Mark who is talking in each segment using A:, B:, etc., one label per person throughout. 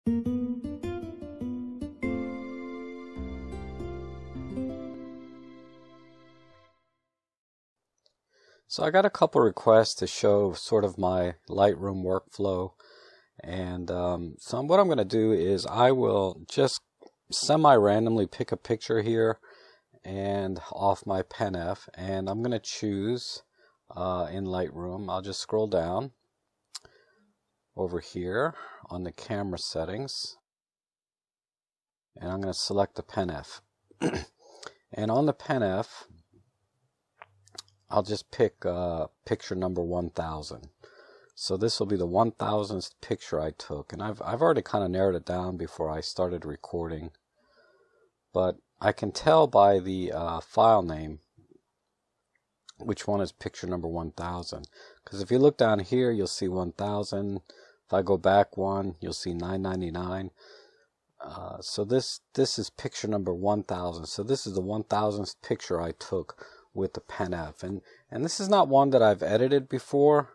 A: So I got a couple requests to show sort of my Lightroom workflow, and so what I'm going to do is I will just semi-randomly pick a picture here and off my Pen F, and I'm going to choose in Lightroom. I'll just scroll down over here on the camera settings, and I'm going to select the Pen F. And on the Pen F, I'll just pick picture number 1000. So this will be the 1000th picture I took, and I've already kind of narrowed it down before I started recording, but I can tell by the file name which one is picture number 1000. Because if you look down here, you'll see 1000. If I go back one, you'll see 999. So this is picture number 1000. So this is the 1000th picture I took with the Pen F, and this is not one that I've edited before.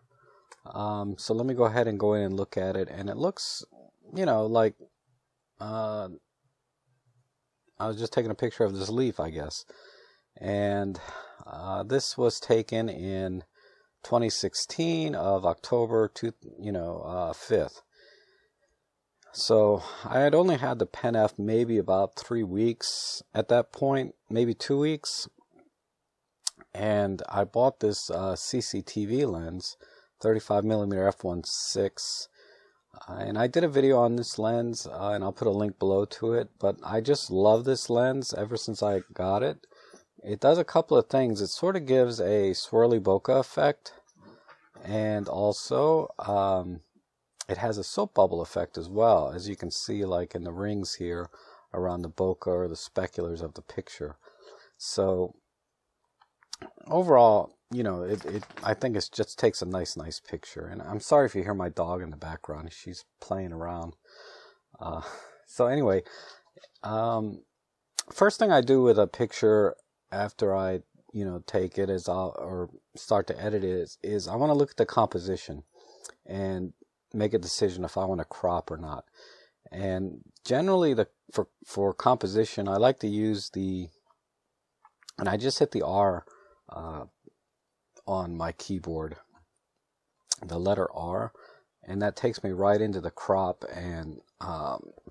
A: So let me go ahead and go in and look at it, and it looks, you know, like I was just taking a picture of this leaf, I guess. And this was taken in 2016 of October 5th. So I had only had the Pen F maybe about 3 weeks at that point, maybe 2 weeks. And I bought this CCTV lens, 35mm f1.6, and I did a video on this lens, and I'll put a link below to it. But I just love this lens ever since I got it. It does a couple of things. It sort of gives a swirly bokeh effect, and also it has a soap bubble effect as well, as you can see, like in the rings here around the bokeh or the speculars of the picture. So overall, you know, I think it just takes a nice picture. And I'm sorry if you hear my dog in the background. She's playing around. So anyway, first thing I do with a picture after I, you know, take it or start to edit it is I want to look at the composition and make a decision if I want to crop or not. And generally, for composition, I like to use and I just hit the R on my keyboard, the letter R, and that takes me right into the crop and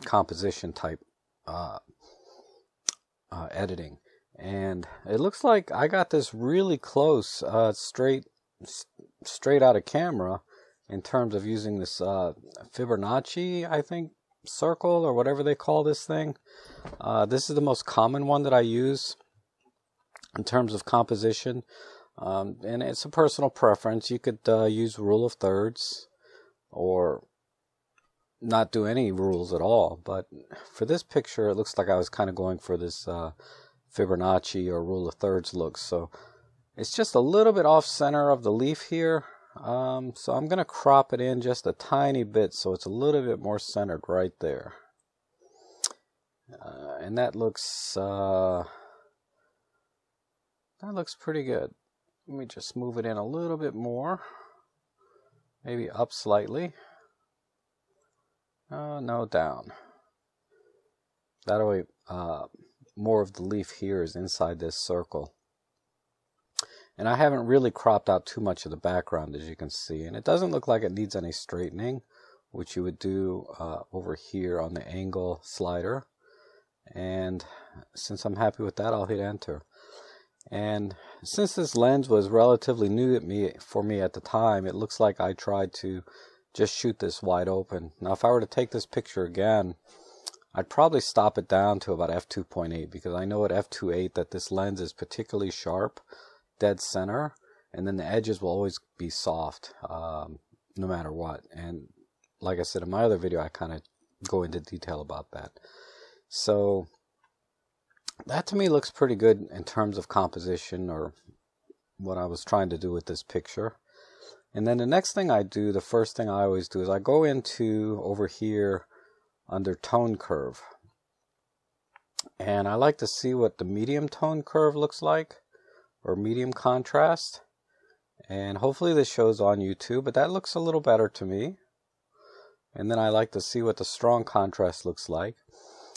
A: composition type editing. And it looks like I got this really close, straight out of camera, in terms of using this Fibonacci, I think, circle or whatever they call this thing. This is the most common one that I use in terms of composition, and it's a personal preference. You could use rule of thirds or not do any rules at all, but for this picture it looks like I was kind of going for this Fibonacci or rule of thirds look. So it's just a little bit off center of the leaf here, so I'm going to crop it in just a tiny bit so it's a little bit more centered right there, and that looks pretty good. Let me just move it in a little bit more, maybe up slightly. No, down. That way more of the leaf here is inside this circle. And I haven't really cropped out too much of the background, as you can see, and it doesn't look like it needs any straightening, which you would do over here on the angle slider. And since I'm happy with that, I'll hit enter. And since this lens was relatively new for me at the time, it looks like I tried to just shoot this wide open. Now if I were to take this picture again, I'd probably stop it down to about f2.8, because I know at f2.8 that this lens is particularly sharp, dead center, and then the edges will always be soft, no matter what. And like I said in my other video, I kind of go into detail about that. So that to me looks pretty good in terms of composition, or what I was trying to do with this picture. And then the next thing I do, the first thing I always do, is I go into over here under tone curve, and I like to see what the medium tone curve looks like, or medium contrast. And hopefully this shows on YouTube, but that looks a little better to me. and then I like to see what the strong contrast looks like.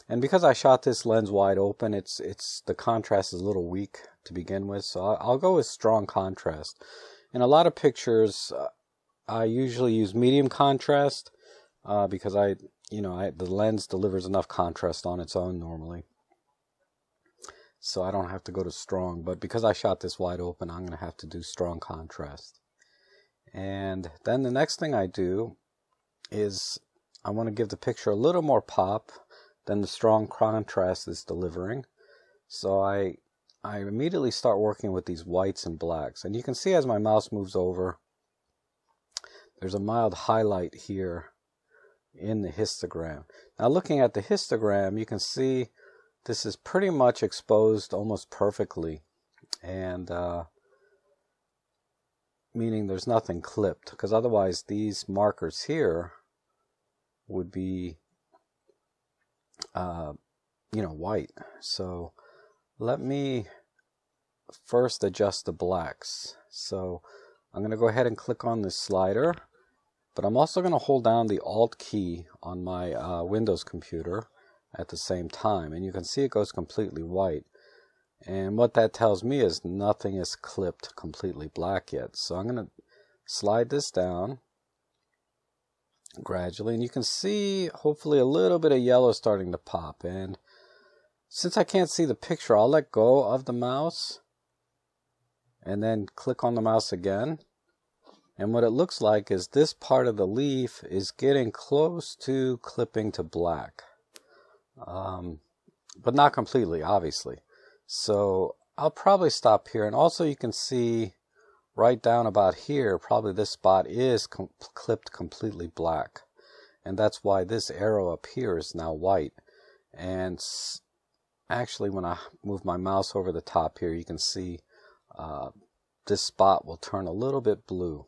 A: And because I shot this lens wide open, the contrast is a little weak to begin with, so I'll go with strong contrast. In a lot of pictures, I usually use medium contrast because the lens delivers enough contrast on its own normally, so I don't have to go to strong. But because I shot this wide open, I'm going to have to do strong contrast. And then the next thing I do is I want to give the picture a little more pop than the strong contrast is delivering. So I immediately start working with these whites and blacks. And you can see as my mouse moves over, there's a mild highlight here in the histogram. Now looking at the histogram, you can see this is pretty much exposed almost perfectly. And meaning there's nothing clipped, because otherwise these markers here would be white. So let me first adjust the blacks. So I'm going to go ahead and click on this slider, but I'm also going to hold down the Alt key on my Windows computer at the same time, and you can see it goes completely white. And what that tells me is nothing is clipped completely black yet. So I'm going to slide this down gradually, and you can see hopefully a little bit of yellow starting to pop. And since I can't see the picture, I'll let go of the mouse and then click on the mouse again. And what it looks like is this part of the leaf is getting close to clipping to black, but not completely, obviously. So I'll probably stop here. And also you can see right down about here, probably this spot is clipped completely black. And that's why this arrow up here is now white. And actually, when I move my mouse over the top here, you can see this spot will turn a little bit blue.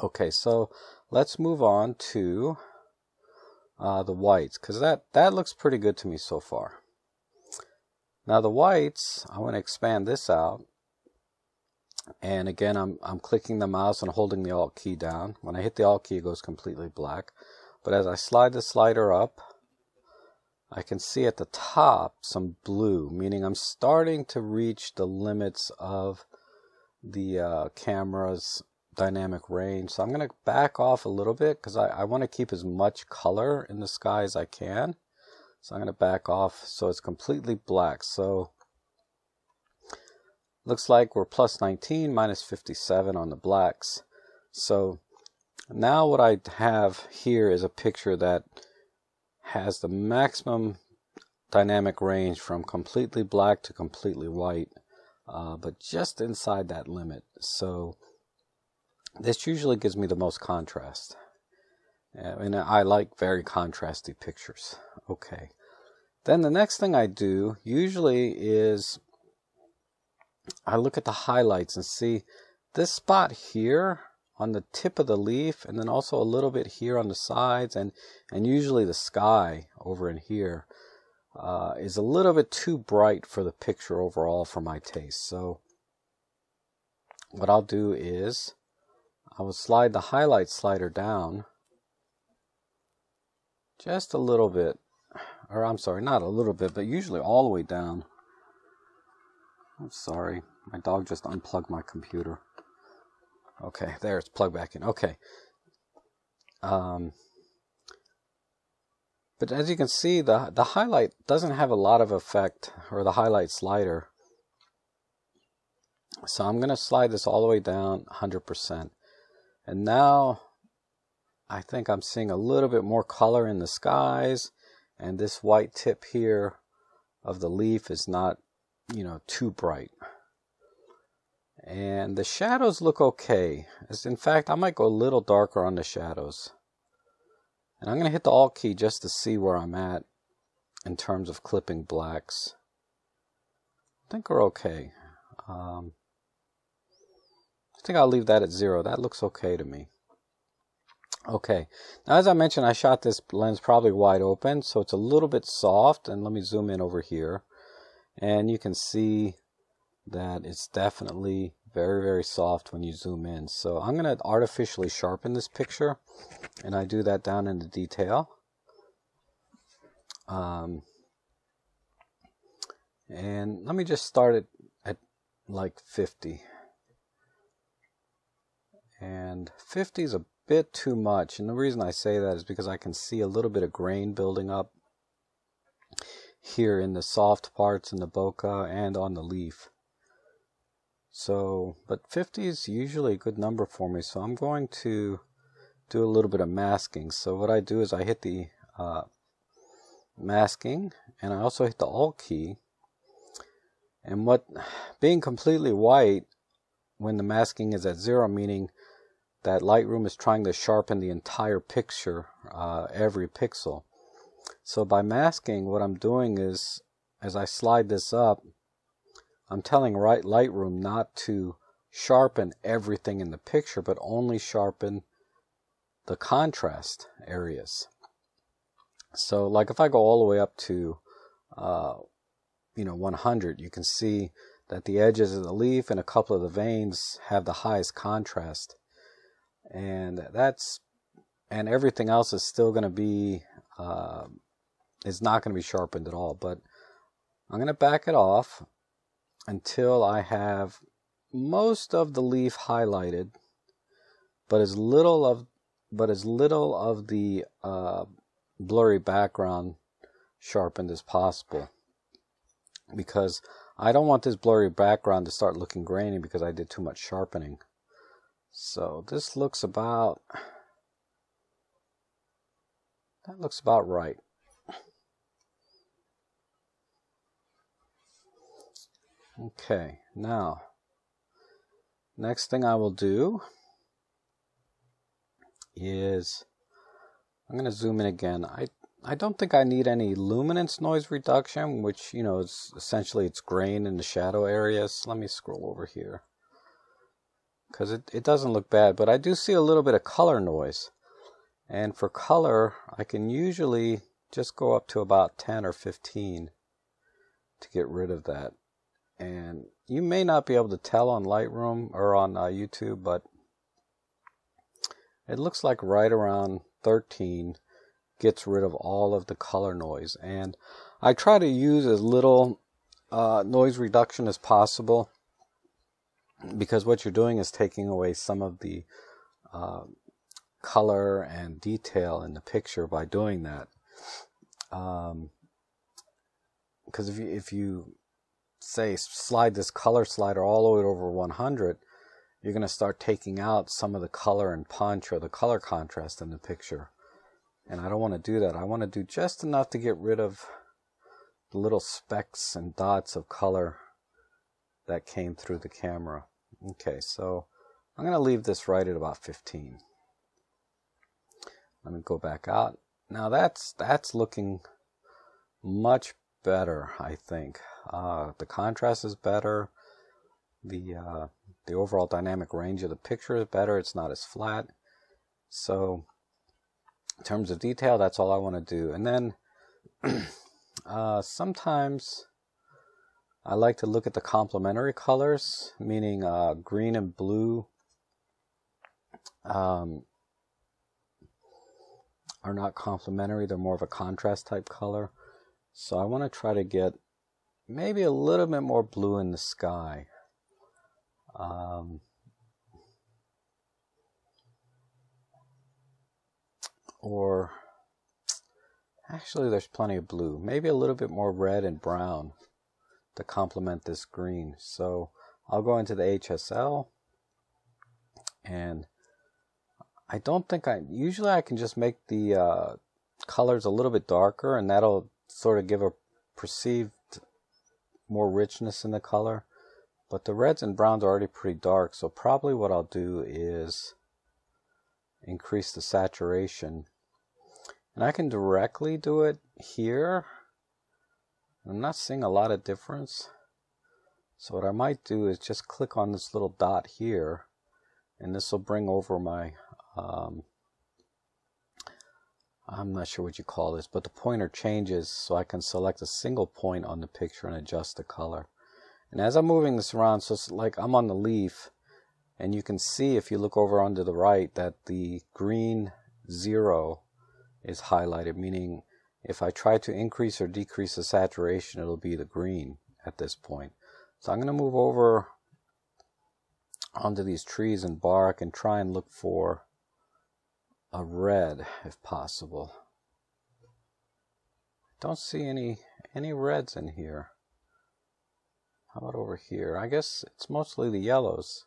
A: Okay, so let's move on to the whites, because that looks pretty good to me so far. Now the whites, I want to expand this out. And again, I'm clicking the mouse and holding the Alt key down. When I hit the Alt key, it goes completely black. But as I slide the slider up, I can see at the top some blue, meaning I'm starting to reach the limits of the camera's dynamic range. So I'm going to back off a little bit because I want to keep as much color in the sky as I can. So I'm going to back off so it's completely black. So looks like we're plus 19, minus 57 on the blacks. So now what I have here is a picture that has the maximum dynamic range from completely black to completely white, but just inside that limit. So this usually gives me the most contrast. And I like very contrasty pictures. Okay. Then the next thing I do usually is I look at the highlights and see this spot here on the tip of the leaf, and then also a little bit here on the sides, and usually the sky over in here is a little bit too bright for the picture overall for my taste. So what I'll do is I will slide the highlight slider down just a little bit, or I'm sorry, not a little bit, but usually all the way down. I'm sorry, my dog just unplugged my computer. Okay, there, it's plugged back in. Okay. But as you can see, the highlight doesn't have a lot of effect, or the highlight slider. So I'm going to slide this all the way down 100%. And now I think I'm seeing a little bit more color in the skies, and this white tip here of the leaf is not, too bright. And the shadows look okay. In fact, I might go a little darker on the shadows. And I'm going to hit the Alt key just to see where I'm at in terms of clipping blacks. I think we're okay. I think I'll leave that at 0. That looks okay to me. Okay. Now, as I mentioned, I shot this lens probably wide open, so it's a little bit soft. And let me zoom in over here. And you can see that it's definitely very, very soft when you zoom in. So I'm going to artificially sharpen this picture, and I do that down in the detail. And let me just start it at like 50. And 50 is a bit too much, and the reason I say that is because I can see a little bit of grain building up here in the soft parts in the bokeh and on the leaf. So, but 50 is usually a good number for me, so I'm going to do a little bit of masking. So what I do is I hit the masking, and I also hit the Alt key. And being completely white when the masking is at 0, meaning that Lightroom is trying to sharpen the entire picture, every pixel. So by masking, what I'm doing is, as I slide this up, I'm telling Lightroom not to sharpen everything in the picture, but only sharpen the contrast areas. So like if I go all the way up to 100, you can see that the edges of the leaf and a couple of the veins have the highest contrast. And everything else is still going to be, is not going to be sharpened at all. But I'm going to back it off until I have most of the leaf highlighted, but as little of the blurry background sharpened as possible, because I don't want this blurry background to start looking grainy because I did too much sharpening. So this looks about right. Okay, now next thing I will do is I'm going to zoom in again. I don't think I need any luminance noise reduction, which, is essentially it's grain in the shadow areas. Let me scroll over here, because it doesn't look bad, but I do see a little bit of color noise. And for color, I can usually just go up to about 10 or 15 to get rid of that. And you may not be able to tell on Lightroom or on YouTube, but it looks like right around 13 gets rid of all of the color noise. And I try to use as little noise reduction as possible, because what you're doing is taking away some of the color and detail in the picture by doing that. Because if you say slide this color slider all the way over 100, you're going to start taking out some of the color and punch or the color contrast in the picture. And I don't want to do that. I want to do just enough to get rid of the little specks and dots of color that came through the camera. Okay, so I'm going to leave this right at about 15. Let me go back out. Now that's looking much better, I think. The contrast is better. The overall dynamic range of the picture is better. It's not as flat. So in terms of detail, that's all I want to do. And then sometimes I like to look at the complementary colors, meaning green and blue are not complementary. They're more of a contrast type color. So I want to try to get maybe a little bit more blue in the sky. Or actually there's plenty of blue. Maybe a little bit more red and brown to complement this green. So I'll go into the HSL, and I don't think usually I can just make the colors a little bit darker, and that'll sort of give a perceived more richness in the color. But the reds and browns are already pretty dark, so probably what I'll do is increase the saturation. And I can directly do it here. I'm not seeing a lot of difference. So what I might do is just click on this little dot here, and this will bring over my I'm not sure what you call this, but the pointer changes so I can select a single point on the picture and adjust the color. And as I'm moving this around, so it's like I'm on the leaf, and you can see if you look over onto the right that the green 0 is highlighted, meaning if I try to increase or decrease the saturation, it'll be the green at this point. So I'm going to move over onto these trees and bark and try and look for a red if possible. Don't see any reds in here. How about over here? I guess it's mostly the yellows.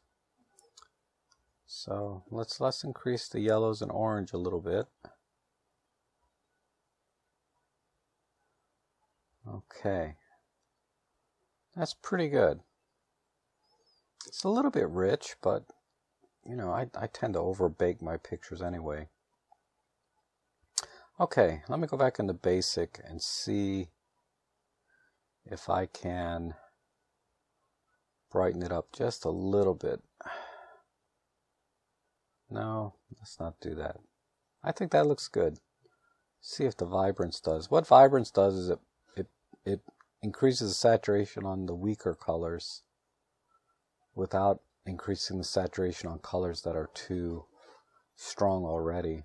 A: So let's increase the yellows and orange a little bit. Okay. That's pretty good. It's a little bit rich, but you know, I tend to overbake my pictures anyway. Okay, let me go back into basic and see if I can brighten it up just a little bit. No, let's not do that. I think that looks good. See if the vibrance does. What vibrance does is it increases the saturation on the weaker colors without increasing the saturation on colors that are too strong already.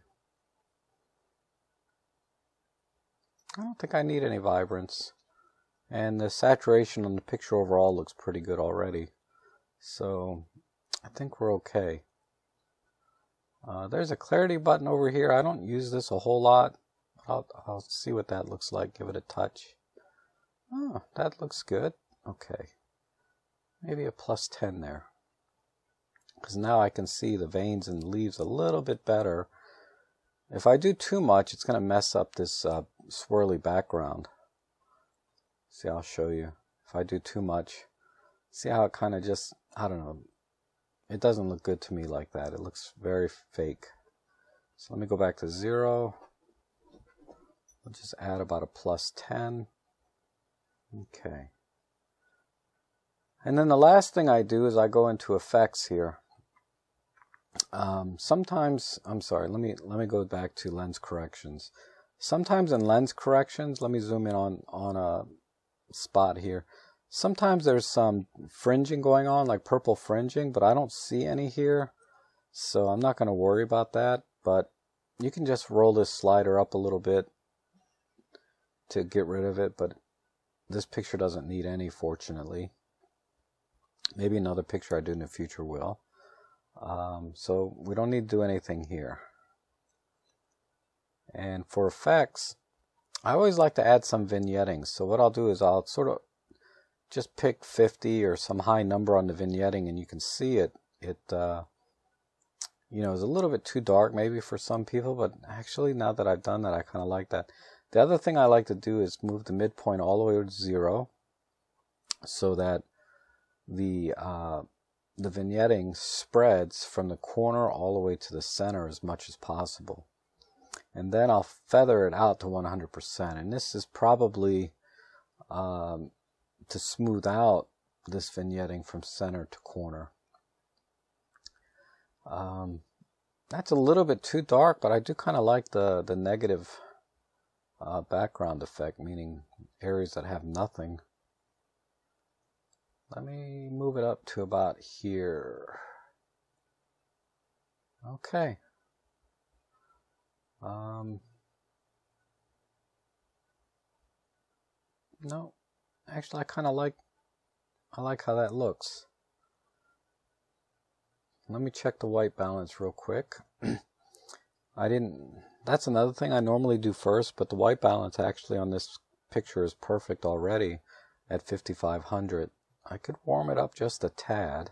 A: I don't think I need any vibrance. And the saturation on the picture overall looks pretty good already. So I think we're okay. There's a clarity button over here. I don't use this a whole lot. I'll see what that looks like. Give it a touch. Oh, that looks good. Okay. Maybe a +10 there. Because now I can see the veins and leaves a little bit better. If I do too much, it's going to mess up this swirly background. See, I'll show you. If I do too much, see how it kind of just, I don't know, it doesn't look good to me like that. It looks very fake. So let me go back to 0. We'll just add about a +10. Okay. And then the last thing I do is I go into effects here. Sometimes, I'm sorry, let me go back to lens corrections. Sometimes in lens corrections, let me zoom in on a spot here. Sometimes there's some fringing going on, like purple fringing, but I don't see any here, so I'm not going to worry about that. But you can just roll this slider up a little bit to get rid of it, but this picture doesn't need any, fortunately. Maybe another picture I do in the future will. So we don't need to do anything here. And for effects, I always like to add some vignetting. So what I'll do is I'll sort of just pick 50 or some high number on the vignetting, and you can see it you know, is a little bit too dark maybe for some people, but actually now that I've done that, I kind of like that. The other thing I like to do is move the midpoint all the way to 0 so that the vignetting spreads from the corner all the way to the center as much as possible. And then I'll feather it out to 100%. And this is probably to smooth out this vignetting from center to corner. That's a little bit too dark, but I do kind of like the negative background effect, meaning areas that have nothing. Let me move it up to about here. Okay. No, actually I kind of like how that looks. Let me check the white balance real quick. That's another thing I normally do first, but the white balance actually on this picture is perfect already at 5500. I could warm it up just a tad.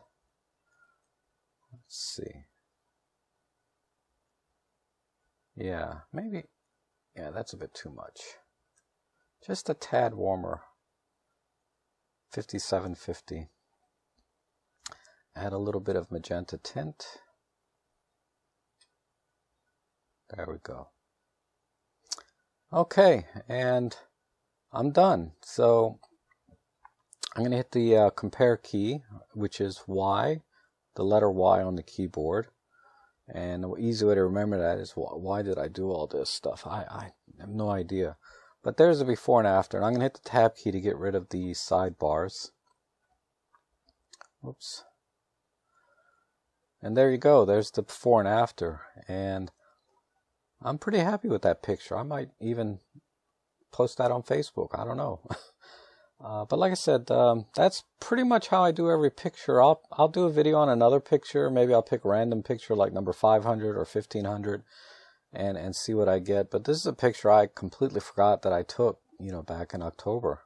A: Let's see. Yeah, maybe. Yeah, that's a bit too much. Just a tad warmer. 5750. Add a little bit of magenta tint. There we go. Okay, and I'm done. So I'm going to hit the compare key, which is Y, the letter Y on the keyboard. And the easy way to remember that is, why did I do all this stuff? I have no idea. But there's a before and after. And I'm going to hit the tab key to get rid of the sidebars. Oops. And there you go. There's the before and after. And I'm pretty happy with that picture. I might even post that on Facebook. I don't know. But like I said, that's pretty much how I do every picture. I'll do a video on another picture. Maybe I'll pick a random picture like number 500 or 1500 and see what I get. But this is a picture I completely forgot that I took, back in October.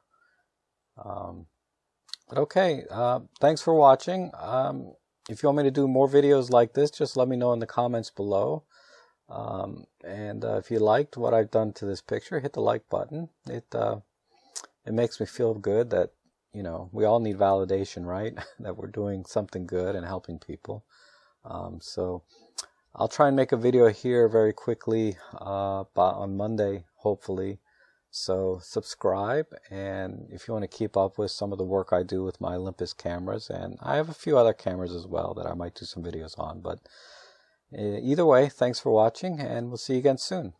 A: But okay, thanks for watching. If you want me to do more videos like this, just let me know in the comments below. And if you liked what I've done to this picture, hit the like button. It makes me feel good that, we all need validation, right? That we're doing something good and helping people. So I'll try and make a video here very quickly on Monday, hopefully. So subscribe, and if you want to keep up with some of the work I do with my Olympus cameras, and I have a few other cameras as well that I might do some videos on. But either way, thanks for watching, and we'll see you again soon.